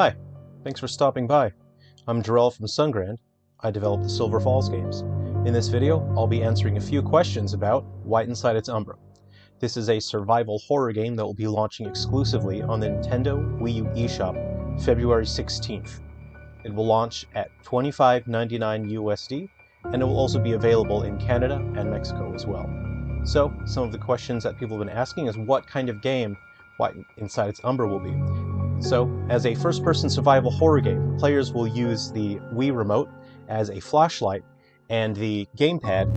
Hi, thanks for stopping by. I'm Jerrel from Sungrand. I develop the Silver Falls games. In this video, I'll be answering a few questions about Inside Its Umbra. This is a survival horror game that will be launching exclusively on the Nintendo Wii U eShop February 16th. It will launch at $25.99 USD, and it will also be available in Canada and Mexico as well. So, some of the questions that people have been asking is what kind of game Inside Its Umbra will be. So, as a first-person survival horror game, players will use the Wii remote as a flashlight and the gamepad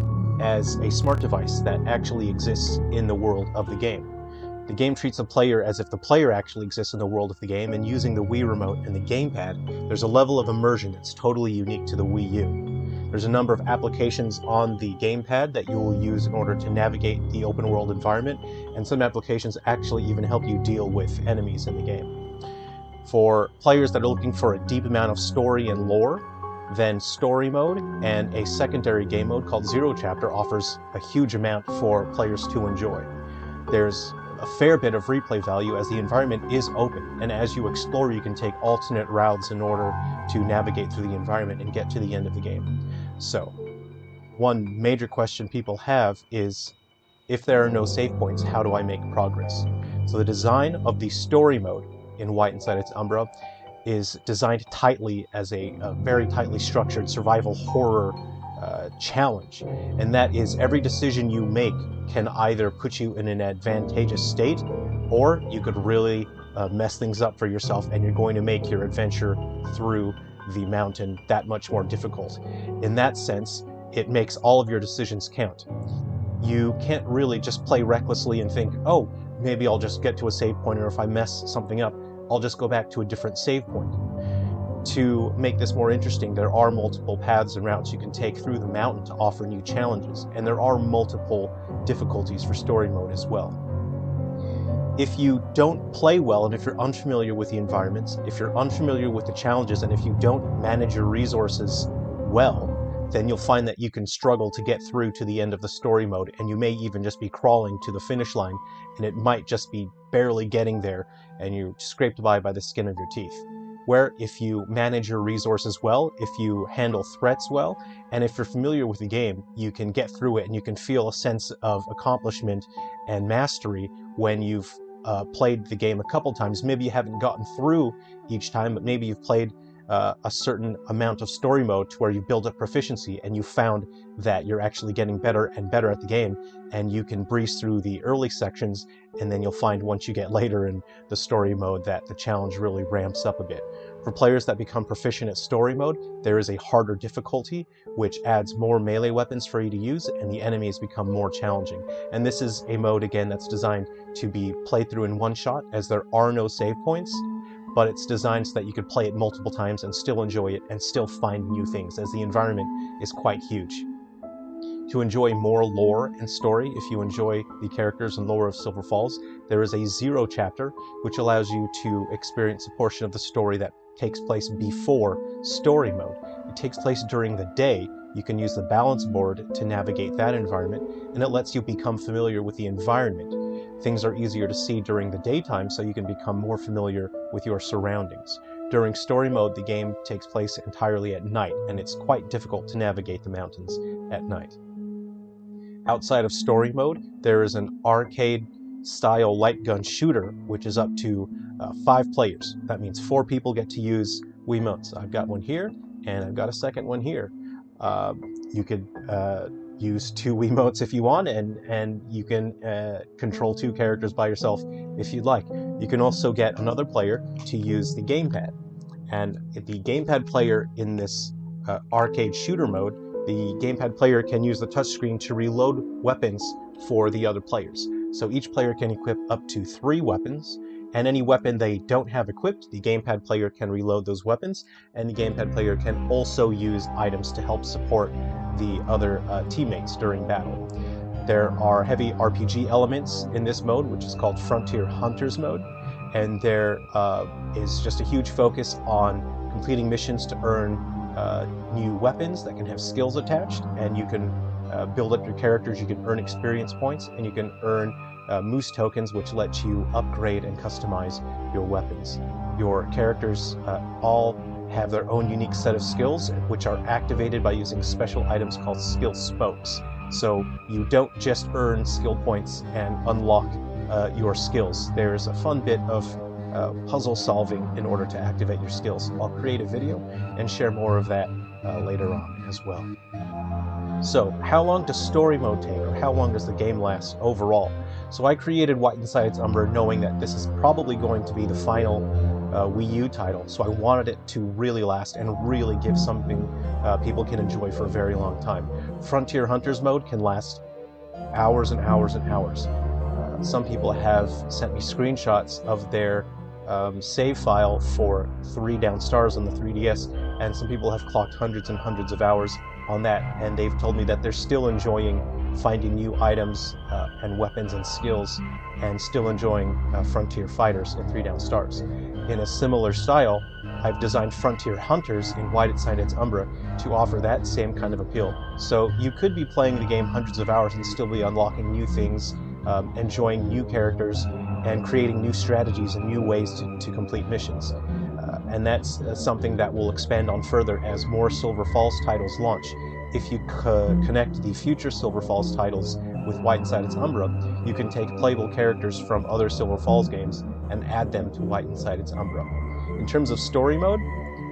as a smart device that actually exists in the world of the game. The game treats the player as if the player actually exists in the world of the game, and using the Wii remote and the gamepad, there's a level of immersion that's totally unique to the Wii U. There's a number of applications on the gamepad that you will use in order to navigate the open world environment, and some applications actually even help you deal with enemies in the game. For players that are looking for a deep amount of story and lore, then Story Mode and a secondary game mode called Zero Chapter offers a huge amount for players to enjoy. There's a fair bit of replay value as the environment is open, and as you explore you can take alternate routes in order to navigate through the environment and get to the end of the game. So, one major question people have is, if there are no save points, how do I make progress? So the design of the Story Mode in Inside Its Umbra is designed tightly as a very tightly structured survival horror challenge, and that is every decision you make can either put you in an advantageous state, or you could really mess things up for yourself, and you're going to make your adventure through the mountain that much more difficult. In that sense, it makes all of your decisions count. You can't really just play recklessly and think, oh, maybe I'll just get to a save point, or if I mess something up, I'll just go back to a different save point. To make this more interesting, there are multiple paths and routes you can take through the mountain to offer new challenges, and there are multiple difficulties for story mode as well. If you don't play well, and if you're unfamiliar with the environments, if you're unfamiliar with the challenges, and if you don't manage your resources well, then you'll find that you can struggle to get through to the end of the story mode, and you may even just be crawling to the finish line, and it might just be barely getting there, and you're scraped by the skin of your teeth. Where if you manage your resources well, if you handle threats well, and if you're familiar with the game, you can get through it, and you can feel a sense of accomplishment and mastery when you've played the game a couple times. Maybe you haven't gotten through each time, but maybe you've played a certain amount of story mode to where you build up proficiency, and you found that you're actually getting better and better at the game, and you can breeze through the early sections, and then you'll find once you get later in the story mode that the challenge really ramps up a bit. For players that become proficient at story mode, there is a harder difficulty, which adds more melee weapons for you to use, and the enemies become more challenging. And this is a mode, again, that's designed to be played through in one shot, as there are no save points, but it's designed so that you could play it multiple times and still enjoy it and still find new things, as the environment is quite huge. To enjoy more lore and story, if you enjoy the characters and lore of Silver Falls, there is a Zero Chapter, which allows you to experience a portion of the story that takes place before story mode. It takes place during the day. You can use the balance board to navigate that environment, and it lets you become familiar with the environment. Things are easier to see during the daytime, so you can become more familiar with your surroundings. During story mode, the game takes place entirely at night, and it's quite difficult to navigate the mountains at night. Outside of story mode, there is an arcade-style light gun shooter, which is up to 5 players. That means 4 people get to use Wiimotes. I've got one here, and I've got a second one here. You could use 2 Wiimotes if you want, and you can control 2 characters by yourself if you'd like. You can also get another player to use the gamepad. And the gamepad player in this arcade shooter mode, the gamepad player can use the touchscreen to reload weapons for the other players. So each player can equip up to 3 weapons, and any weapon they don't have equipped, the gamepad player can reload those weapons, and the gamepad player can also use items to help support the other teammates during battle. There are heavy RPG elements in this mode, which is called Frontier Hunters mode, and there is just a huge focus on completing missions to earn new weapons that can have skills attached, and you can build up your characters, you can earn experience points, and you can earn moose tokens, which let you upgrade and customize your weapons. Your characters all have their own unique set of skills, which are activated by using special items called skill spokes. So you don't just earn skill points and unlock your skills. There's a fun bit of puzzle solving in order to activate your skills. I'll create a video and share more of that later on as well. So, how long does story mode take, or how long does the game last overall? So I created White Inside Its Umbra knowing that this is probably going to be the final Wii U title, so I wanted it to really last and really give something people can enjoy for a very long time. Frontier Hunters mode can last hours and hours and hours. Some people have sent me screenshots of their save file for 3 Down Stars on the 3DS, and some people have clocked hundreds and hundreds of hours on that, and they've told me that they're still enjoying finding new items and weapons and skills, and still enjoying Frontier Fighters in 3 Down Stars. In a similar style, I've designed Frontier Hunters in White Inside Its Umbra to offer that same kind of appeal. So you could be playing the game hundreds of hours and still be unlocking new things, enjoying new characters, and creating new strategies and new ways to complete missions. And that's something that we'll expand on further as more Silver Falls titles launch. If you connect the future Silver Falls titles with White Inside Its Umbra, you can take playable characters from other Silver Falls games and add them to White Inside Its Umbra. In terms of story mode,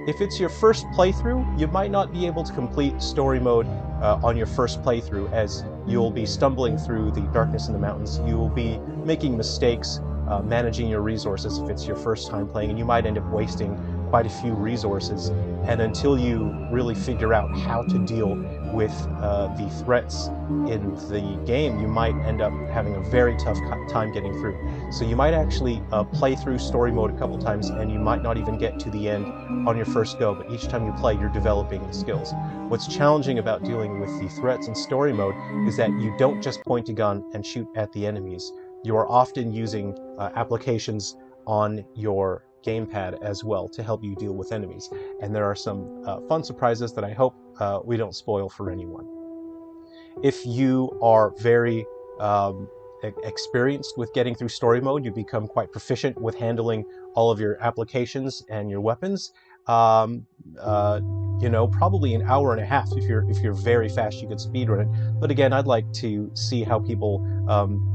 if it's your first playthrough, you might not be able to complete story mode on your first playthrough, as you'll be stumbling through the darkness in the mountains. You will be making mistakes managing your resources if it's your first time playing, and you might end up wasting quite a few resources. And until you really figure out how to deal with the threats in the game, you might end up having a very tough time getting through. So you might actually play through story mode a couple times, and you might not even get to the end on your first go, but each time you play, you're developing the skills. What's challenging about dealing with the threats in story mode is that you don't just point a gun and shoot at the enemies. You are often using applications on your gamepad as well to help you deal with enemies. And there are some fun surprises that I hope we don't spoil for anyone. If you are very experienced with getting through story mode, you become quite proficient with handling all of your applications and your weapons. You know, probably an hour and a half. If you're very fast, you could speedrun it. But again, I'd like to see how people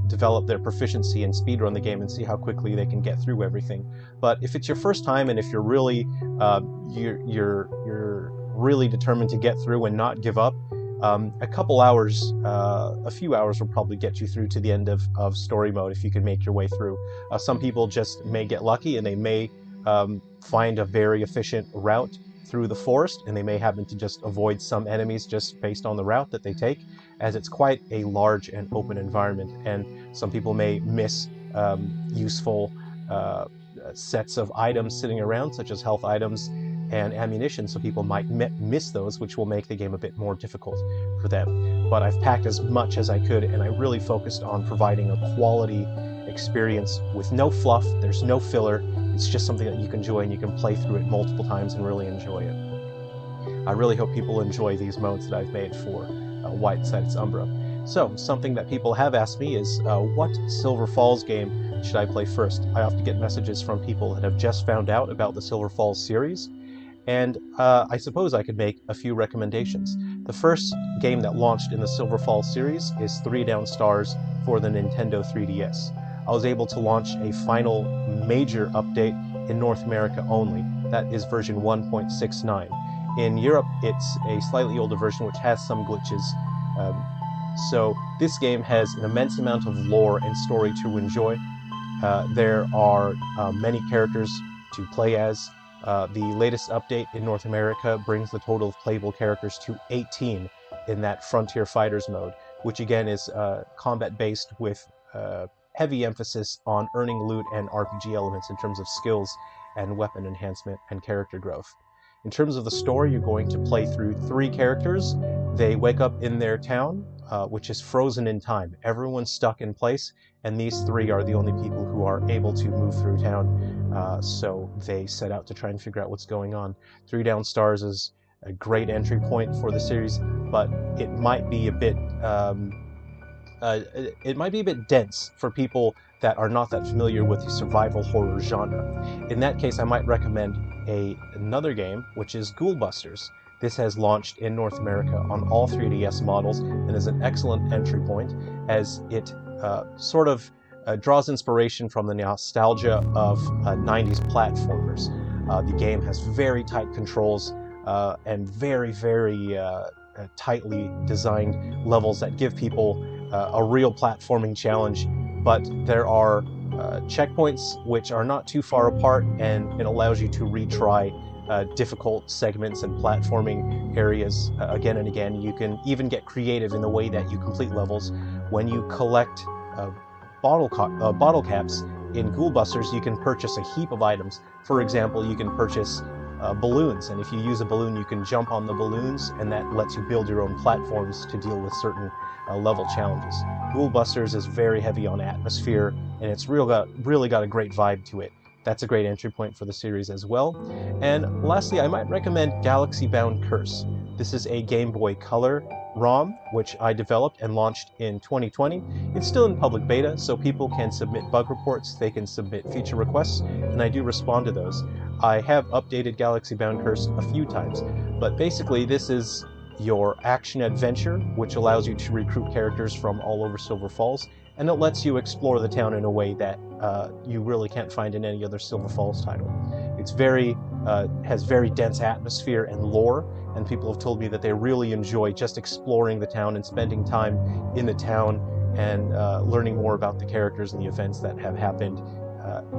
develop their proficiency and speedrun the game and see how quickly they can get through everything. But if it's your first time, and if you're really you're really determined to get through and not give up, a couple hours, a few hours will probably get you through to the end of story mode if you can make your way through. Some people just may get lucky, and they may find a very efficient route through the forest, and they may happen to just avoid some enemies just based on the route that they take, as it's quite a large and open environment, and some people may miss useful sets of items sitting around, such as health items and ammunition, so people might miss those, which will make the game a bit more difficult for them. But I've packed as much as I could, and I really focused on providing a quality experience with no fluff. There's no filler. It's just something that you can enjoy, and you can play through it multiple times and really enjoy it. I really hope people enjoy these modes that I've made for White Inside Its Umbra. So, something that people have asked me is, what Silver Falls game should I play first? I often get messages from people that have just found out about the Silver Falls series, and I suppose I could make a few recommendations. The first game that launched in the Silver Falls series is 3 Down Stars for the Nintendo 3DS. I was able to launch a final major update in North America only. That is version 1.69. In Europe, it's a slightly older version which has some glitches. So this game has an immense amount of lore and story to enjoy. There are many characters to play as. The latest update in North America brings the total of playable characters to 18 in that Frontier Fighters mode, which again is combat-based with heavy emphasis on earning loot and RPG elements in terms of skills and weapon enhancement and character growth. In terms of the story, you're going to play through 3 characters. They wake up in their town, which is frozen in time. Everyone's stuck in place, and these 3 are the only people who are able to move through town. So they set out to try and figure out what's going on. 3 Down Stars is a great entry point for the series, but it might be a bit dense for people that are not that familiar with the survival horror genre. In that case, I might recommend another game, which is Ghoul Busters. This has launched in North America on all 3DS models and is an excellent entry point, as it draws inspiration from the nostalgia of 90s platformers. The game has very tight controls and very tightly designed levels that give people a real platforming challenge, but there are checkpoints which are not too far apart, and it allows you to retry difficult segments and platforming areas again and again. You can even get creative in the way that you complete levels. When you collect bottle caps in Ghoul Busters, you can purchase a heap of items. For example, you can purchase balloons, and if you use a balloon, you can jump on the balloons, and that lets you build your own platforms to deal with certain level challenges. Ghoul Busters is very heavy on atmosphere, and it's really got a great vibe to it. That's a great entry point for the series as well. And lastly, I might recommend Galaxy Bound Curse. This is a Game Boy Color ROM, which I developed and launched in 2020. It's still in public beta, so people can submit bug reports, they can submit feature requests, and I do respond to those. I have updated Galaxy Bound Curse a few times, but basically this is your action-adventure, which allows you to recruit characters from all over Silver Falls, and it lets you explore the town in a way that you really can't find in any other Silver Falls title. It's has very dense atmosphere and lore, and people have told me that they really enjoy just exploring the town and spending time in the town and learning more about the characters and the events that have happened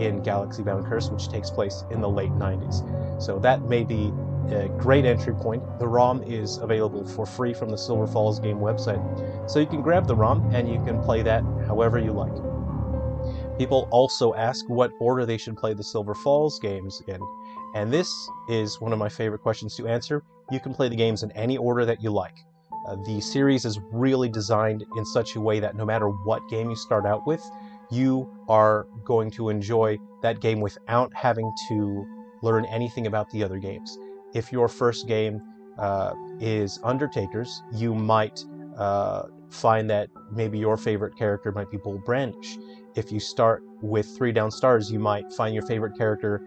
in Galaxy Bound Curse, which takes place in the late 90s. So that may be a great entry point. The ROM is available for free from the Silver Falls game website, so you can grab the ROM and you can play that however you like. People also ask what order they should play the Silver Falls games in, and this is one of my favorite questions to answer. You can play the games in any order that you like. The series is really designed in such a way that no matter what game you start out with, you are going to enjoy that game without having to learn anything about the other games. If your first game is Undertakers, you might find that maybe your favorite character might be Bull Brandish. If you start with 3 Down Stars, you might find your favorite character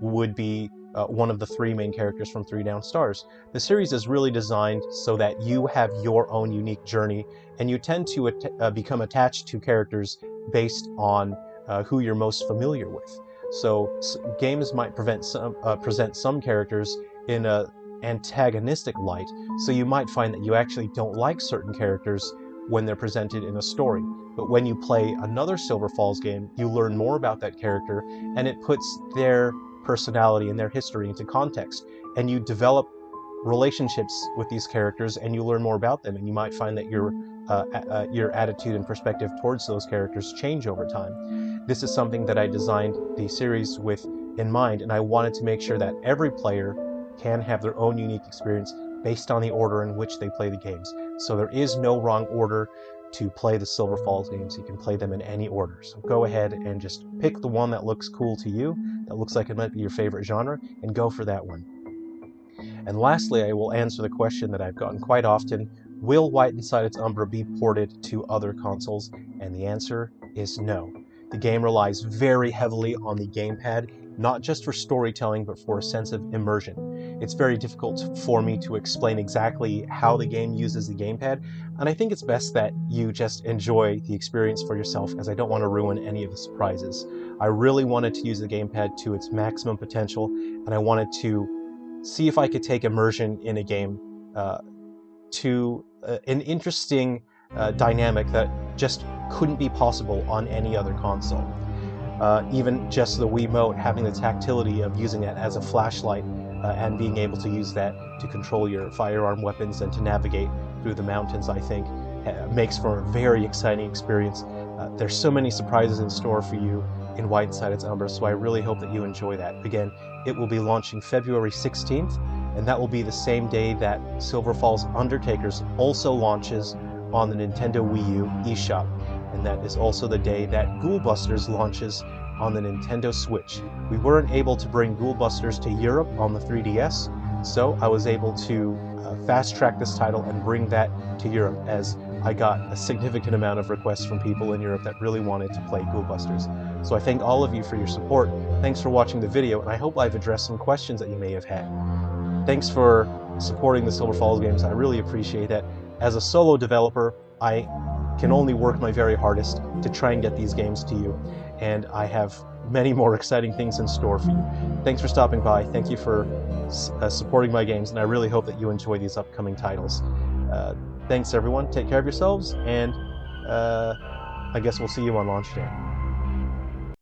would be one of the 3 main characters from 3 Down Stars. The series is really designed so that you have your own unique journey, and you tend to become attached to characters based on who you're most familiar with. So games might present some characters in an antagonistic light, so you might find that you actually don't like certain characters when they're presented in a story. But when you play another Silver Falls game, you learn more about that character, and it puts their personality and their history into context, and you develop relationships with these characters, and you learn more about them, and you might find that your attitude and perspective towards those characters change over time. This is something that I designed the series with in mind, and I wanted to make sure that every player can have their own unique experience based on the order in which they play the games. So there is no wrong order to play the Silver Falls games. You can play them in any order. So go ahead and just pick the one that looks cool to you, that looks like it might be your favorite genre, and go for that one. And lastly, I will answer the question that I've gotten quite often: will White Inside Its Umbra be ported to other consoles? And the answer is no. The game relies very heavily on the gamepad, not just for storytelling, but for a sense of immersion. It's very difficult for me to explain exactly how the game uses the gamepad, and I think it's best that you just enjoy the experience for yourself, as I don't want to ruin any of the surprises. I really wanted to use the gamepad to its maximum potential, and I wanted to see if I could take immersion in a game to an interesting dynamic that just couldn't be possible on any other console. Even just the Wiimote, having the tactility of using it as a flashlight and being able to use that to control your firearm weapons and to navigate through the mountains, I think makes for a very exciting experience. There's so many surprises in store for you in White Inside Its Umbra, so I really hope that you enjoy that. Again, it will be launching February 16th, and that will be the same day that Silver Falls Undertakers also launches on the Nintendo Wii U eShop, and that is also the day that Ghoul Busters launches on the Nintendo Switch. We weren't able to bring Ghoul Busters to Europe on the 3DS, so I was able to fast-track this title and bring that to Europe, as I got a significant amount of requests from people in Europe that really wanted to play Ghoul Busters. So I thank all of you for your support. Thanks for watching the video, and I hope I've addressed some questions that you may have had. Thanks for supporting the Silver Falls games. I really appreciate that. As a solo developer, I can only work my very hardest to try and get these games to you, and I have many more exciting things in store for you. Thanks for stopping by. Thank you for supporting my games, and I really hope that you enjoy these upcoming titles. Thanks everyone, take care of yourselves, and I guess we'll see you on launch day.